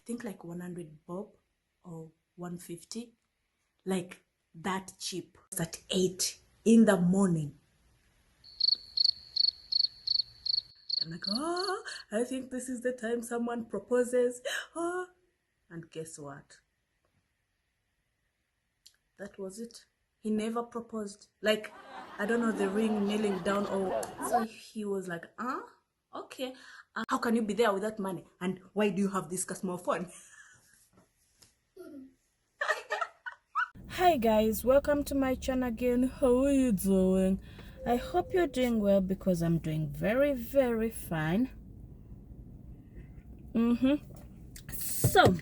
think like 100 bob or 150, like that cheap. At 8 in the morning. I'm like, oh, I think this is the time someone proposes. Oh, and guess what? That was it. He never proposed. Like, I don't know, the ring kneeling down, or so he was like, okay. How can you be there without money? And why do you have this small phone? Hi guys, welcome to my channel again. How are you doing? I hope you're doing well, because I'm doing very, very fine. So,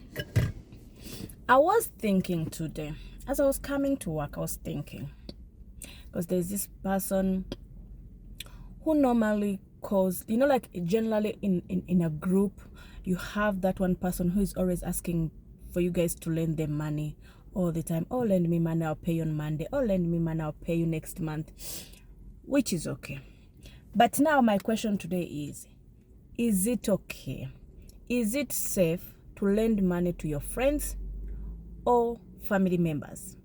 I was thinking today, as I was coming to work, I was thinking, because there's this person who normally calls, you know, like generally in a group, you have that one person who is always asking for you guys to lend them money all the time. Oh, lend me money, I'll pay you on Monday. Oh, lend me money, I'll pay you next month, which is okay. But now my question today is it okay? Is it safe to lend money to your friends or family members?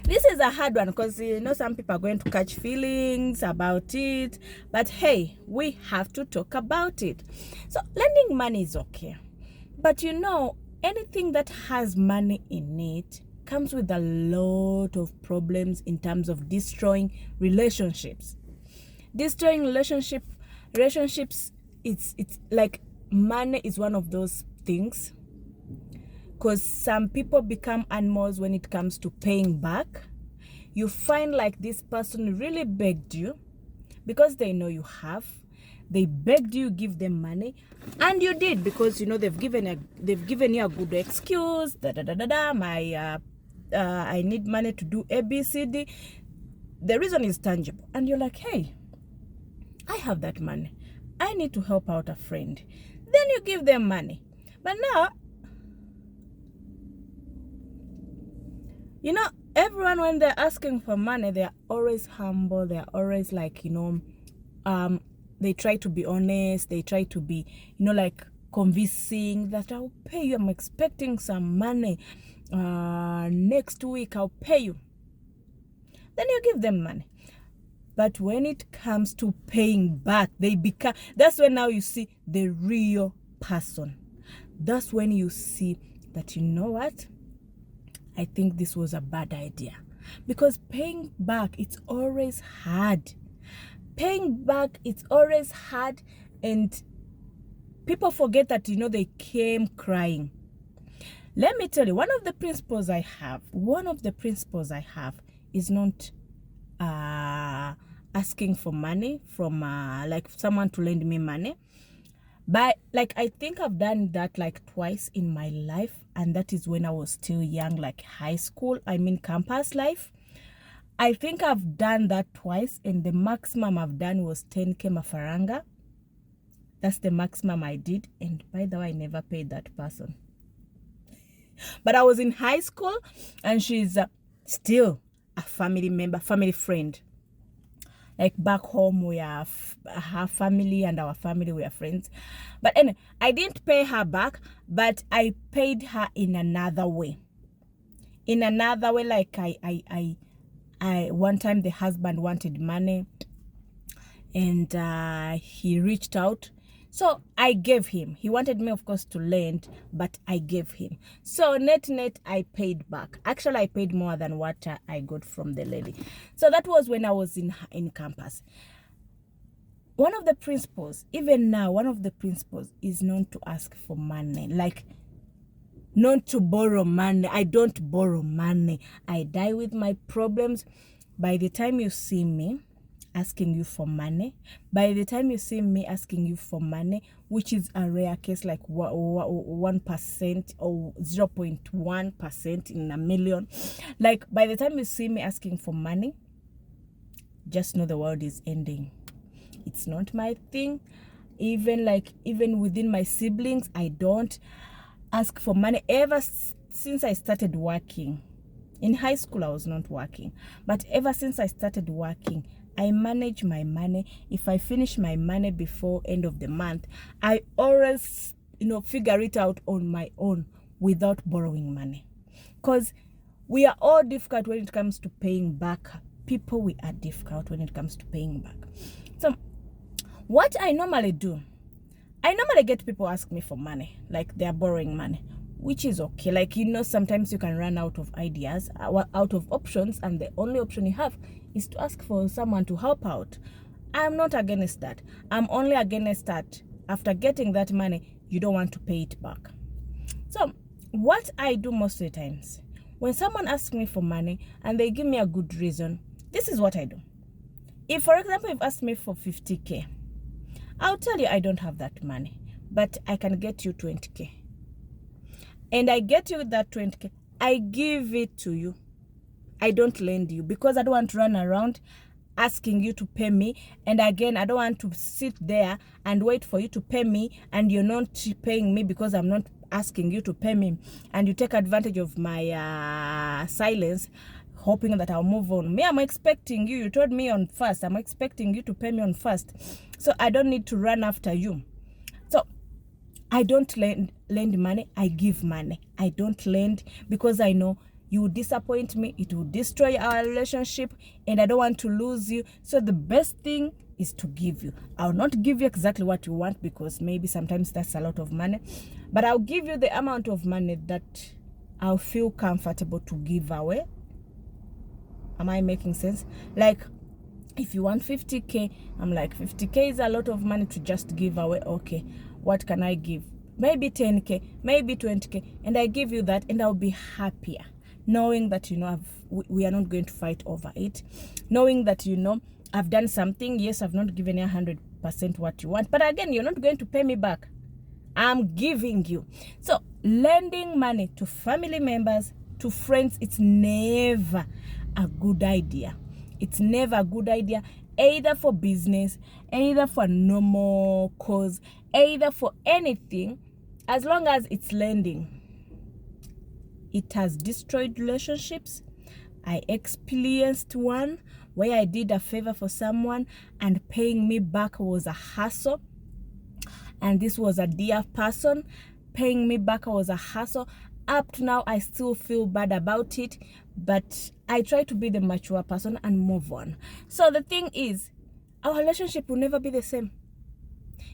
This is a hard one, because you know some people are going to catch feelings about it, but hey, we have to talk about it. So lending money is okay, but you know, anything that has money in it comes with a lot of problems in terms of destroying relationships. Destroying relationships, it's like money is one of those things, because some people become animals when it comes to paying back. You find like this person really begged you because they know you have. They begged you, give them money, and you did, because you know they've given you a good excuse. I need money to do ABCD. The reason is tangible, and you're like, hey, I have that money. I need to help out a friend. Then you give them money, but now, you know, everyone, when they're asking for money, they're always humble. They're always like, you know, they try to be honest. They try to be, you know, like convincing that I'll pay you. I'm expecting some money. Next week I'll pay you. Then you give them money. But when it comes to paying back, that's when now you see the real person. That's when you see that, you know what? I think this was a bad idea, because paying back, it's always hard. Paying back, it's always hard, and people forget that, you know, they came crying. Let me tell you, one of the principles I have is not asking for money from like someone to lend me money. But like, I think I've done that like twice in my life, and that is when I was still young, like high school, campus life. I think I've done that twice, and the maximum I've done was 10k mafaranga. That's the maximum I did, and by the way, I never paid that person. But I was in high school, and she's still a family member, family friend. Like back home, we are her family and our family, we are friends. But anyway, I didn't pay her back, but I paid her in another way. Like I one time the husband wanted money, and he reached out. So I gave him. He wanted me, of course, to lend, but I gave him. So net, I paid back. Actually, I paid more than what I got from the lady. So that was when I was in campus. One of the principles, even now, is not to ask for money. Like, not to borrow money. I don't borrow money. I die with my problems. By the time you see me asking you for money, which is a rare case, like 1% or 0.1% in a million, like by the time you see me asking for money, just know the world is ending. It's not my thing. Even within my siblings, I don't ask for money. Ever since I started working in high school, I was not working, but ever since I started working, I manage my money. If I finish my money before end of the month, I always figure it out on my own without borrowing money. Because we are all difficult when it comes to paying back. People, we are difficult when it comes to paying back. So what I normally do, I normally get people ask me for money, like they're borrowing money, which is okay. Like, sometimes you can run out of ideas, out of options, and the only option you have is to ask for someone to help out. I'm not against that. I'm only against that after getting that money, you don't want to pay it back. So what I do most of the times, when someone asks me for money and they give me a good reason, this is what I do. If, for example, you've asked me for 50K, I'll tell you I don't have that money, but I can get you 20K. And I get you that 20K, I give it to you. I don't lend you, because I don't want to run around asking you to pay me. And again, I don't want to sit there and wait for you to pay me and you're not paying me because I'm not asking you to pay me. And you take advantage of my silence, hoping that I'll move on. Me, I'm expecting you. You told me on first. I'm expecting you to pay me on first. So I don't need to run after you. So I don't lend money. I give money. I don't lend because I know you will disappoint me. It will destroy our relationship and I don't want to lose you. So the best thing is to give you. I'll not give you exactly what you want because maybe sometimes that's a lot of money. But I'll give you the amount of money that I'll feel comfortable to give away. Am I making sense? Like, if you want 50K, I'm like, 50K is a lot of money to just give away. Okay, what can I give? Maybe 10K, maybe 20K. And I give you that and I'll be happier. Knowing that, we are not going to fight over it. Knowing that, I've done something. Yes, I've not given you 100% what you want. But again, you're not going to pay me back. I'm giving you. So lending money to family members, to friends, it's never a good idea. It's never a good idea, either for business, either for normal cause, either for anything, as long as it's lending. It has destroyed relationships. I experienced one where I did a favor for someone and paying me back was a hassle. And this was a dear person. Paying me back was a hassle. Up to now, I still feel bad about it, but I try to be the mature person and move on. So the thing is, our relationship will never be the same.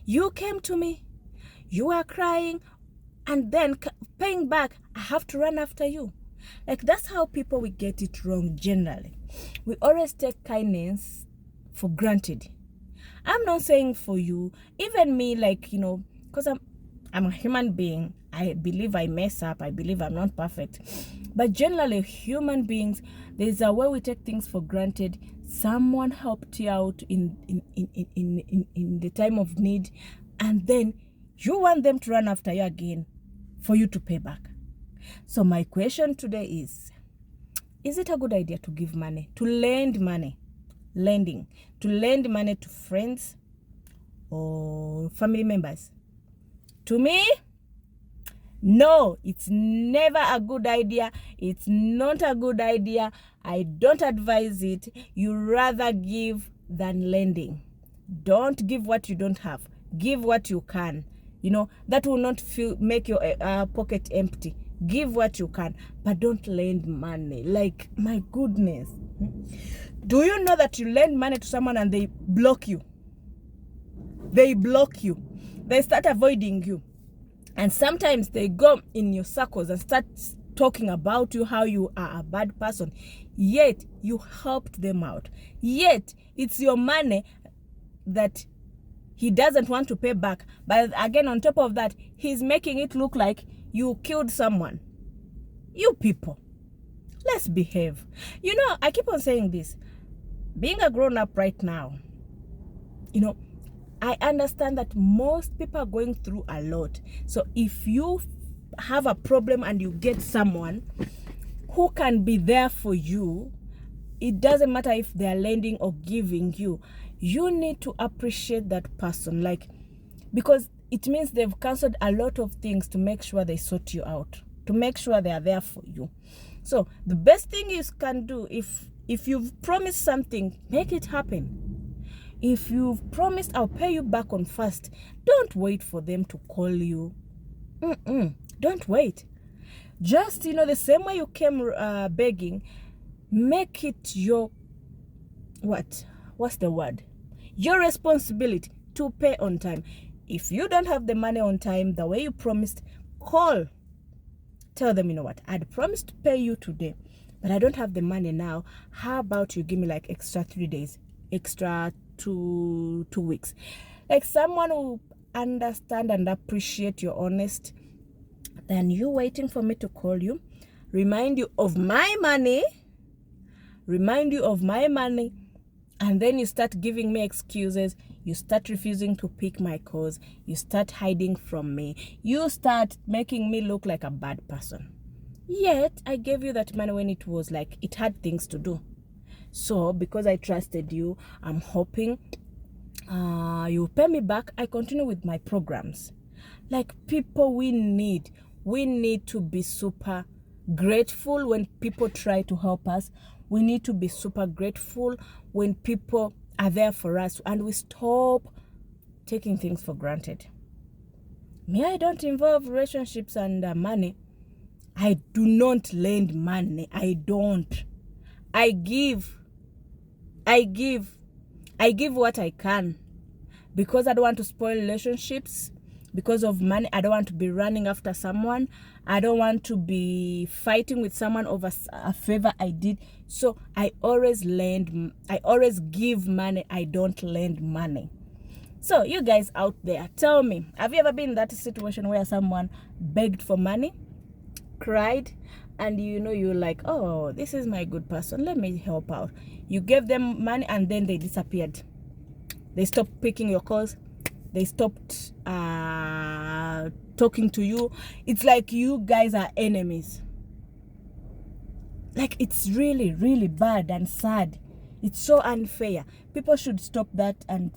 You came to me, you are crying, and then paying back, I have to run after you. Like, that's how people will get it wrong generally. We always take kindness for granted. I'm not saying for you, even me, like, because I'm a human being. I believe I mess up. I believe I'm not perfect. But generally, human beings, there's a way we take things for granted. Someone helped you out in the time of need, and then you want them to run after you again for you to pay back. So my question today is it a good idea to give money, to lend money, to lend money to friends or family members? To me, no, it's never a good idea. It's not a good idea. I don't advise it. You rather give than lending. Don't give what you don't have. Give what you can. That will not make your pocket empty. Give what you can, but don't lend money. Like, my goodness. Do you know that you lend money to someone and they block you? They block you. They start avoiding you. And sometimes they go in your circles and start talking about you, how you are a bad person. Yet, you helped them out. Yet, it's your money that he doesn't want to pay back. But again, on top of that, he's making it look like you killed someone. You people, let's behave. I keep on saying this. Being a grown-up right now, I understand that most people are going through a lot. So if you have a problem and you get someone who can be there for you, it doesn't matter if they're lending or giving you, you need to appreciate that person. Like, because it means they've canceled a lot of things to make sure they sort you out, to make sure they are there for you. So the best thing you can do, if you've promised something, make it happen. If you've promised I'll pay you back on first, don't wait for them to call you Don't wait. Just, the same way you came begging, make it your, what's the word? Your responsibility to pay on time. If you don't have the money on time, the way you promised, call. Tell them, I'd promised to pay you today, but I don't have the money now. How about you give me like extra 3 days, extra 2 weeks? Like someone who understand and appreciate your honest than you waiting for me to call you, remind you of my money, and then you start giving me excuses. You start refusing to pick my calls. You start hiding from me. You start making me look like a bad person. Yet, I gave you that money when it was like it had things to do. So, because I trusted you, I'm hoping you pay me back. I continue with my programs. Like people, we need to be super grateful when people try to help us. We need to be super grateful when people are there for us, and we stop taking things for granted. Me, I don't involve relationships and money. I do not lend money. I don't. I give what I can, because I don't want to spoil relationships. Because of money, I don't want to be running after someone. I don't want to be fighting with someone over a favor I did. So I always give money. I don't lend money. So you guys out there, tell me, have you ever been in that situation where someone begged for money, cried, and you're like, oh, this is my good person, let me help out. You gave them money and then they disappeared. They stopped picking your calls. They stopped talking to you. It's like you guys are enemies. Like, it's really, really bad and sad. It's so unfair. People should stop that and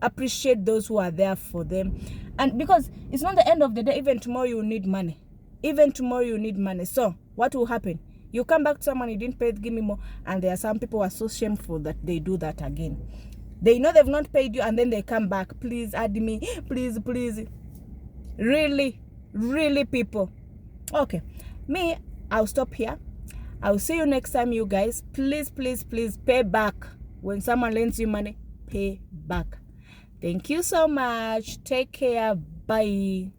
appreciate those who are there for them. And because it's not the end of the day, even tomorrow you need money. So what will happen? You come back to someone, you didn't pay, give me more. And there are some people who are so shameful that they do that again. They know they've not paid you, and then they come back. Please add me. Please. Really, really, people. Okay. Me, I'll stop here. I'll see you next time, you guys. Please pay back. When someone lends you money, pay back. Thank you so much. Take care. Bye.